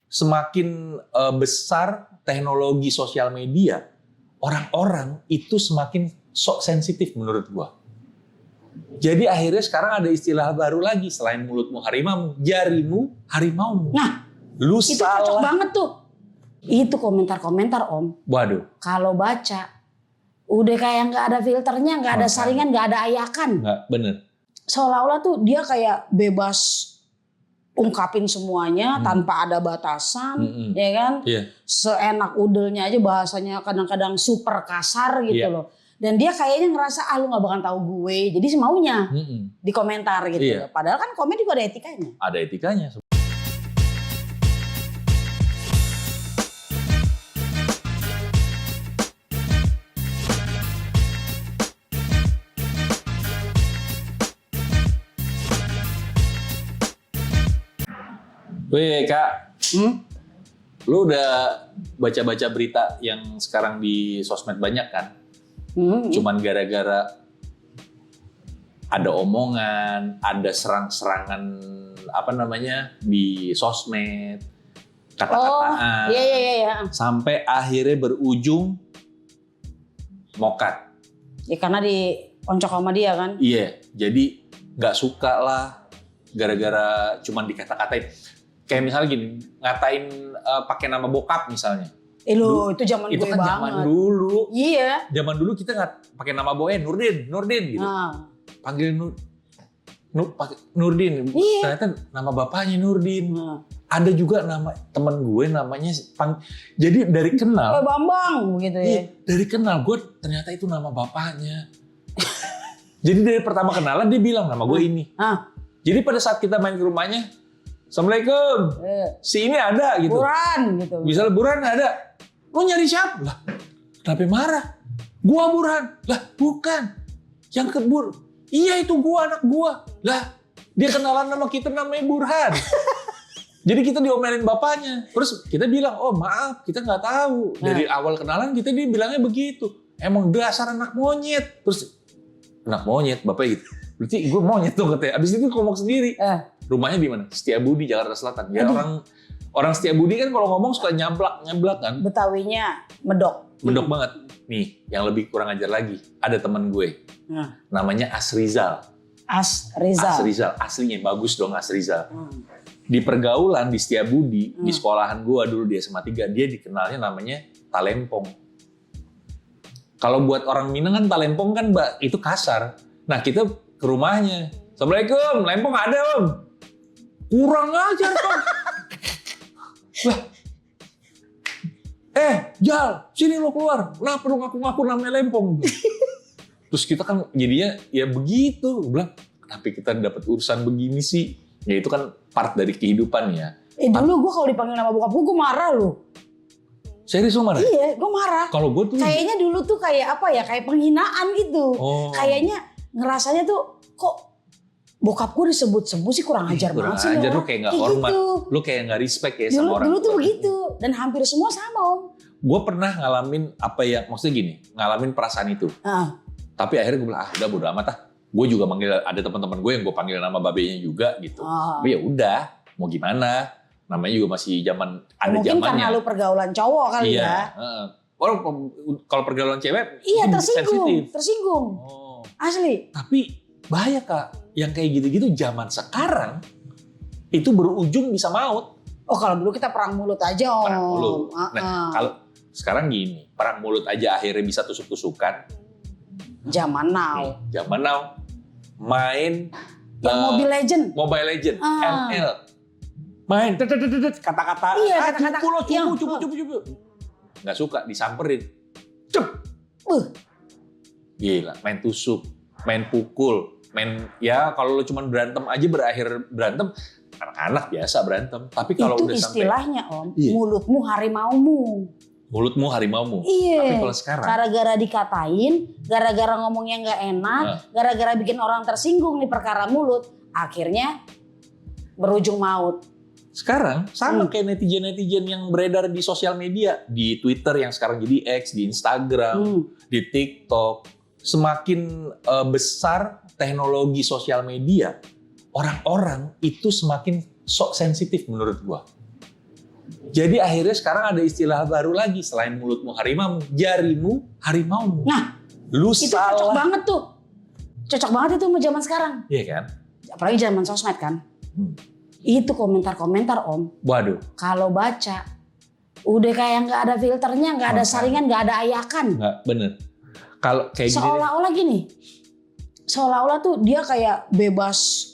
semakin besar teknologi sosial media, orang-orang itu semakin sok sensitif menurut gua. Jadi akhirnya sekarang ada istilah baru lagi selain mulutmu harimau, jarimu harimaumu. Nah, lu itu salah. cocok banget tuh. Itu komentar-komentar Om. Waduh. Kalau baca, udah kayak nggak ada filternya, nggak ada saringan, nggak ada ayakan. Nggak, bener. Seolah-olah tuh dia kayak bebas ungkapin semuanya tanpa ada batasan, ya kan? Iya. Seenak udelnya aja, bahasanya kadang-kadang super kasar gitu loh. Dan dia kayaknya ngerasa lu nggak bakal tahu gue, jadi semaunya di komentar gitu. Iya. Padahal kan komen juga ada etikanya. Ada etikanya. Weh Kak, lu udah baca-baca berita yang sekarang di sosmed banyak kan? Cuman gara-gara ada omongan, ada serang-serangan di sosmed, kata-kataan, Iya. sampai akhirnya berujung mokat. Ya karena dioncok sama dia kan. Iya, jadi nggak suka lah gara-gara cuman dikata-katain. Kayak misalnya gini, ngatain pakai nama bokap misalnya. Itu zaman Itu gue kan banget. zaman dulu. Iya. Zaman dulu kita nggak pakai nama bokapnya Nurdin gitu. Nah. Panggil pakai Nurdin. Iya. Ternyata nama bapaknya Nurdin. Nah. Ada juga nama temen gue namanya jadi dari kenal. Bambang begitu ya. Iya, dari kenal gue ternyata itu nama bapaknya. Jadi dari pertama kenalan dia bilang nama gue ini. Jadi pada saat kita main ke rumahnya, Assalamualaikum, si ini ada gitu. Buran gitu. Misalnya Buran ada. Lo nyari siapa? Lah, kenapa marah? Gua Buran. Lah, bukan. Yang kebur. Iya itu gua, anak gua. Lah, dia kenalan sama kita namanya Burhan. Jadi kita diomelin bapaknya. Terus kita bilang, oh maaf, kita nggak tahu. Dari awal kenalan kita dia bilangnya begitu. Emang dasar anak monyet. Terus, anak monyet, bapaknya gitu. Berarti gue monyet dong katanya. Abis itu ngomong sendiri. Rumahnya di mana? Setiabudi, Jakarta Selatan. Ya orang Setiabudi kan kalau ngomong suka nyablak kan. Betawinya medok. Medok banget. Nih, yang lebih kurang ajar lagi. Ada teman gue. Namanya Asrizal. Asrizal. Aslinya bagus dong Asrizal. Di pergaulan di Setiabudi, di sekolahan gue dulu di SMA 3, dia dikenalnya namanya Talempong. Kalau buat orang Minang kan Talempong kan itu kasar. Nah, kita ke rumahnya. Assalamualaikum, Lempong ada om. Kurang ajar om. Lah. Jal, sini lo keluar. Kenapa lo ngaku-ngaku namanya Lempong? Terus kita kan jadinya ya begitu. Bilang, kenapa kita dapat urusan begini sih? Ya itu kan part dari kehidupan ya. Dulu gue kalau dipanggil nama bokap gue marah loh. Serius lo marah? Iya, gue marah. Kalau gue tuh kayaknya dulu tuh kayak apa ya? Kayak penghinaan gitu. Kayaknya ngerasanya tuh kok bokap gue disebut-sebut sih kurang ajar banget sih. Kurang ajar, lu kayak gak hormat. Gitu. Lu kayak gak respect ya dulu, sama orang. Dulu tuh begitu. Dan hampir semua sama om. Gue pernah ngalamin maksudnya gini, ngalamin perasaan itu. Tapi akhirnya gue bilang, udah bodo amat ah. Gue juga manggil, ada teman-teman gue yang gue panggil nama babenya juga gitu. Tapi ya udah, mau gimana? Namanya juga masih zaman, ada mungkin zamannya. karena lu pergaulan cowok kali ya. Kalau pergaulan cewek, iya tersinggung. Tersinggung. Asli. Tapi bahaya Kak, yang kayak gitu-gitu zaman sekarang itu berujung bisa maut. Oh kalau dulu kita perang mulut aja om. Perang mulut. Nah kalau sekarang gini, perang mulut aja akhirnya bisa tusuk-tusukan. Zaman now. Zaman now. Main yang Mobile Legend. ML. Main kata-kata. Iya kata-kata. Cupu. Nggak suka disamperin. Cep. Gila, main tusuk, main pukul, ya kalau lo cuma berantem aja berakhir berantem, anak-anak biasa berantem. Tapi kalau itu udah istilahnya sampai, om, mulutmu harimaumu. Mulutmu harimaumu. Iya. Tapi kalau sekarang, gara-gara dikatain, gara-gara ngomongnya nggak enak, gara-gara bikin orang tersinggung nih perkara mulut, akhirnya berujung maut. Sekarang sama kayak netizen-netizen yang beredar di sosial media, di Twitter yang sekarang jadi X, di Instagram, di TikTok. Semakin besar teknologi sosial media, orang-orang itu semakin sok sensitif menurut gua. Jadi akhirnya sekarang ada istilah baru lagi selain mulutmu harimau, jarimu harimaumu. Nah, Lu itu cocok salah. banget tuh. Cocok banget itu sama zaman sekarang. Iya kan? Apalagi zaman sosmed kan. Itu komentar-komentar Om. Waduh. Kalau baca, udah kayak nggak ada filternya, nggak ada saringan, nggak ada ayakan. Nggak bener. Kalau kayak gini. Seolah-olah gini. Seolah-olah tuh dia kayak bebas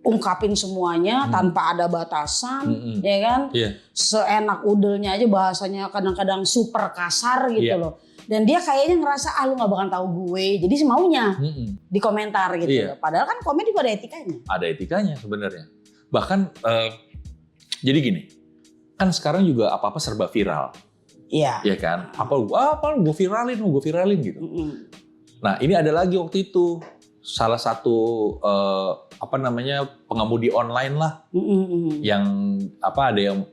ungkapin semuanya tanpa ada batasan, ya kan? Iya. Seenak udelnya aja bahasanya kadang-kadang super kasar gitu loh. Dan dia kayaknya ngerasa lu nggak bakal tahu gue, jadi semaunya di komentar gitu. Iya. Padahal kan komen juga ada etikanya. Ada etikanya sebenarnya. Bahkan jadi gini, kan sekarang juga apa-apa serba viral, Iya. ya kan? Apa gue viralin gitu. Nah ini ada lagi waktu itu salah satu pengemudi online lah, yang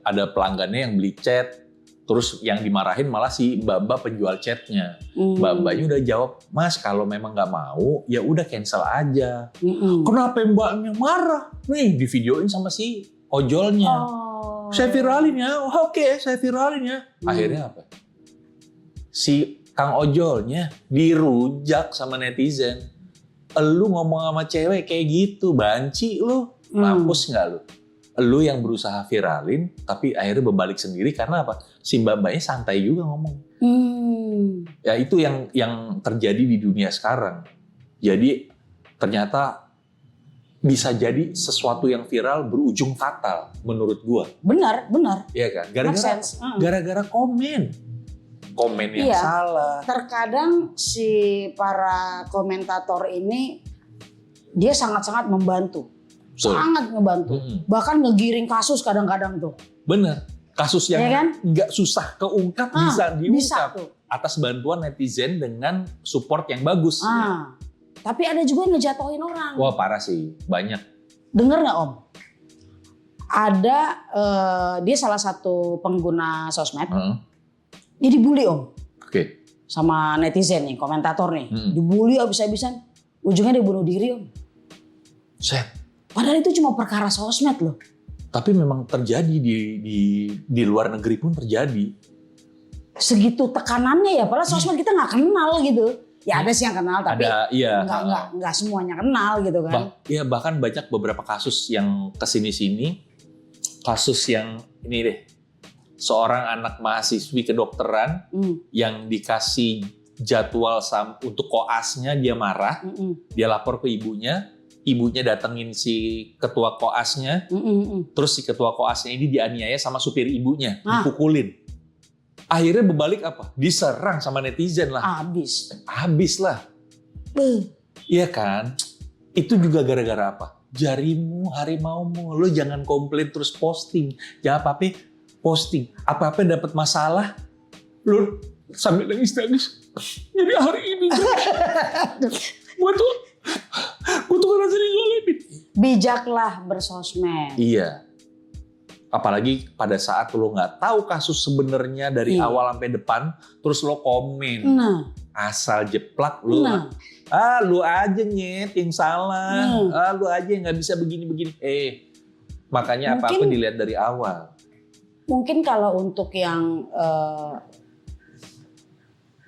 ada pelanggannya yang beli chat. Terus yang dimarahin malah si mbak-mbak penjual chatnya. Mbak-mbaknya udah jawab, Mas kalau memang nggak mau ya udah cancel aja. Kenapa mbaknya marah? Nih di videoin sama si ojolnya. Saya viralin ya, oke saya viralin ya. Akhirnya apa? Si Kang ojolnya dirujak sama netizen. Lu ngomong sama cewek kayak gitu, banci lu, mampus nggak lu? Lu yang berusaha viralin, tapi akhirnya berbalik sendiri karena apa? Si mbak-mbaknya santai juga ngomong. Ya itu yang terjadi di dunia sekarang. Jadi ternyata bisa jadi sesuatu yang viral berujung fatal menurut gua. Benar. Iya kan? Make sense. Gara-gara komen yang salah. Terkadang si para komentator ini dia sangat-sangat membantu. Sangat ngebantu. Bahkan ngegiring kasus kadang-kadang tuh. Bener. Kasus yang ya kan? nggak susah keungkap bisa diungkap. Bisa tuh. Atas bantuan netizen dengan support yang bagus. Tapi ada juga yang ngejatuhin orang. Wah parah sih, banyak. Dengar nggak Om? Ada, dia salah satu pengguna sosmed. Dia dibully Om. Oke. Sama netizen nih, komentator nih. Dibully abis-abisan. Ujungnya dia bunuh diri Om. Set. Padahal itu cuma perkara sosmed loh. Tapi memang terjadi di luar negeri pun terjadi. Segitu tekanannya ya, padahal sosmed kita nggak kenal gitu. Ya ada sih yang kenal, tapi nggak semuanya kenal gitu kan. Bahkan banyak beberapa kasus yang kesini-sini. Kasus yang ini deh. Seorang anak mahasiswi kedokteran yang dikasih jadwal untuk koasnya, dia marah. Dia lapor ke ibunya. Ibunya datengin si ketua koasnya, terus si ketua koasnya ini dianiaya sama supir ibunya, dipukulin. Akhirnya berbalik apa? Diserang sama netizen lah. Habis lah. Iya kan? Itu juga gara-gara apa? Jarimu, harimaumu. Lo jangan komplain terus posting. Jangan apa-apa posting. Apa-apa dapat masalah, lo sambil nangis-nangis. Jadi hari ini gue tuh ngerasa dizalimin. Bijaklah bersosmed. Iya. Apalagi pada saat lo nggak tahu kasus sebenarnya dari awal sampai depan, terus lo komen. Asal jeplak lo. Lu aja nyet yang salah. Lu aja yang nggak bisa begini-begini. Makanya apa-apa dilihat dari awal. Mungkin kalau untuk yang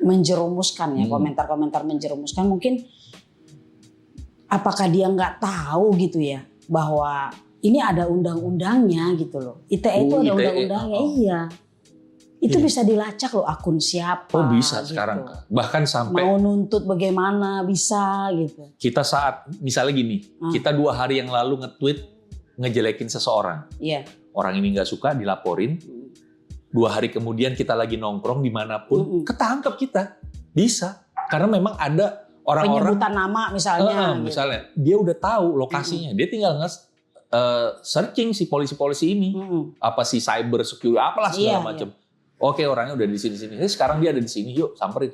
menjerumuskan ya, komentar-komentar menjerumuskan, mungkin apakah dia nggak tahu gitu ya bahwa ini ada undang-undangnya gitu loh. ITE itu ada undang-undangnya, iya. Itu bisa dilacak loh akun siapa. Oh bisa gitu. sekarang. Bahkan sampai mau nuntut bagaimana bisa gitu. Kita saat misalnya gini, kita 2 hari yang lalu nge-tweet ngejelekin seseorang. Iya. Orang ini nggak suka dilaporin. 2 hari kemudian kita lagi nongkrong dimanapun, ketangkep kita. Bisa. Karena memang ada orang-orang penyebutan nama misalnya. Misalnya dia udah tahu lokasinya, dia tinggal searching si polisi-polisi ini, apa si cyber security, apalah segala macam. Oke orangnya udah di sini-sini. Sekarang dia ada di sini, yuk samperin.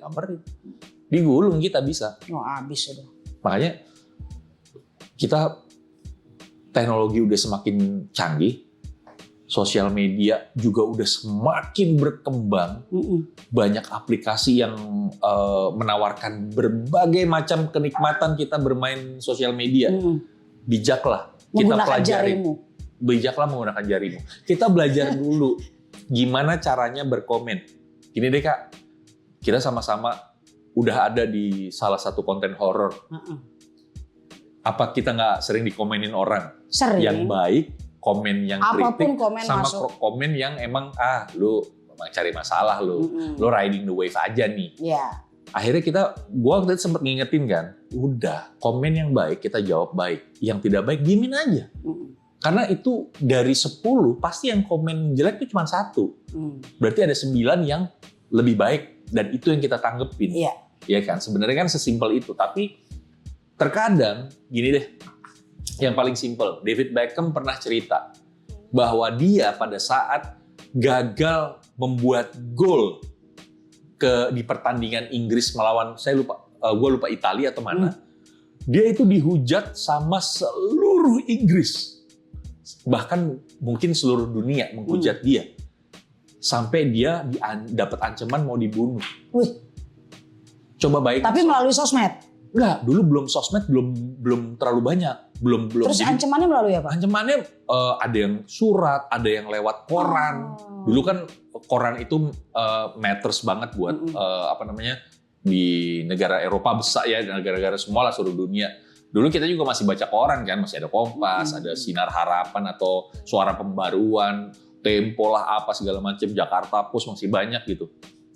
Digulung kita bisa. Habis udah. Makanya kita teknologi udah semakin canggih, sosial media juga udah semakin berkembang. Banyak aplikasi yang menawarkan berbagai macam kenikmatan kita bermain sosial media. Bijaklah kita pelajari. Bijaklah menggunakan jarimu. Kita belajar dulu gimana caranya berkomen. Gini deh Kak, kita sama-sama udah ada di salah satu konten horor. Apa kita nggak sering dikomenin orang? Sering. Yang baik, komen yang Apapun kritik, komen sama masuk. komen yang emang lu memang cari masalah lu riding the wave aja nih. Iya. Akhirnya gua waktu itu sempat ngingetin kan, udah komen yang baik kita jawab baik, yang tidak baik diemin aja. Karena itu dari 10 pasti yang komen jelek itu cuma 1. Berarti ada 9 yang lebih baik dan itu yang kita tanggepin. Iya. Ya kan, sebenarnya kan sesimpel itu. Tapi terkadang gini deh, yang paling simpel, David Beckham pernah cerita bahwa dia pada saat gagal membuat gol di pertandingan Inggris melawan, gue lupa Italia atau mana, dia itu dihujat sama seluruh Inggris, bahkan mungkin seluruh dunia menghujat dia, sampai dia dapat ancaman mau dibunuh. Wih. Coba baik. Tapi melalui sosmed. Enggak, dulu belum sosmed, belum terlalu banyak, belum. Terus ancamannya melalui apa? Ancamannya ada yang surat, ada yang lewat koran. Dulu kan koran itu matters banget buat di negara Eropa besar ya, negara-negara semua lah seluruh dunia. Dulu kita juga masih baca koran kan, masih ada Kompas, ada Sinar Harapan atau Suara Pembaruan, Tempo lah apa segala macam, Jakarta Post masih banyak gitu.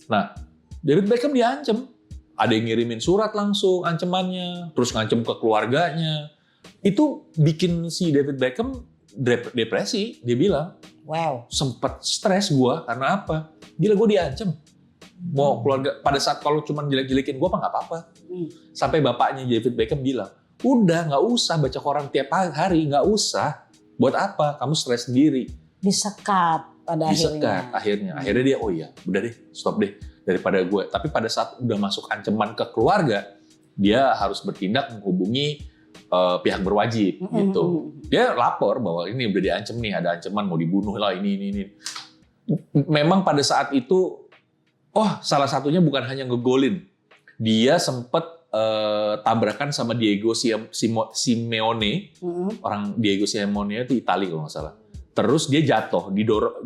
Nah, David Beckham diancam. Ada yang ngirimin surat langsung ancamannya, terus ngancem ke keluarganya. Itu bikin si David Beckham depresi, dia bilang. Wow. Sempet stres gua karena apa? Gila gua diancam. Mau keluarga pada saat kalau cuma jelek-jelekin gua nggak apa-apa. Sampai bapaknya David Beckham bilang, udah nggak usah baca koran tiap hari, nggak usah. Buat apa? Kamu stres sendiri. Disekat pada akhirnya. Akhirnya dia, oh iya, udah deh, stop deh. Daripada gue. Tapi pada saat udah masuk ancaman ke keluarga, dia harus bertindak menghubungi pihak berwajib gitu. Dia lapor bahwa ini udah diancam nih, ada ancaman mau dibunuh lah ini. Memang pada saat itu, salah satunya bukan hanya ngegolin. Dia sempat tabrakan sama Diego Simeone. Orang Diego Simeone itu Italia kalau nggak salah. Terus dia jatuh,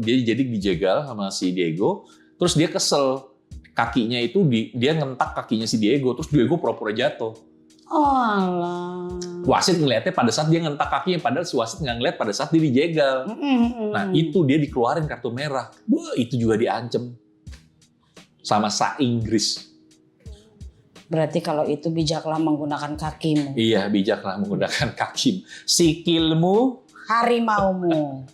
dia jadi dijegal sama si Diego. Terus dia kesel. Kakinya itu dia ngentak kakinya si Diego, terus Diego pura-pura jatuh. Oh alah. Wasit ngeliatnya pada saat dia ngentak kakinya, padahal si wasit nggak ngeliat pada saat dia dijegal. Nah itu dia dikeluarin kartu merah. Wah itu juga diancem sama Inggris. Berarti kalau itu bijaklah menggunakan kakimu. Iya, bijaklah menggunakan kaki. Sikilmu, harimaumu.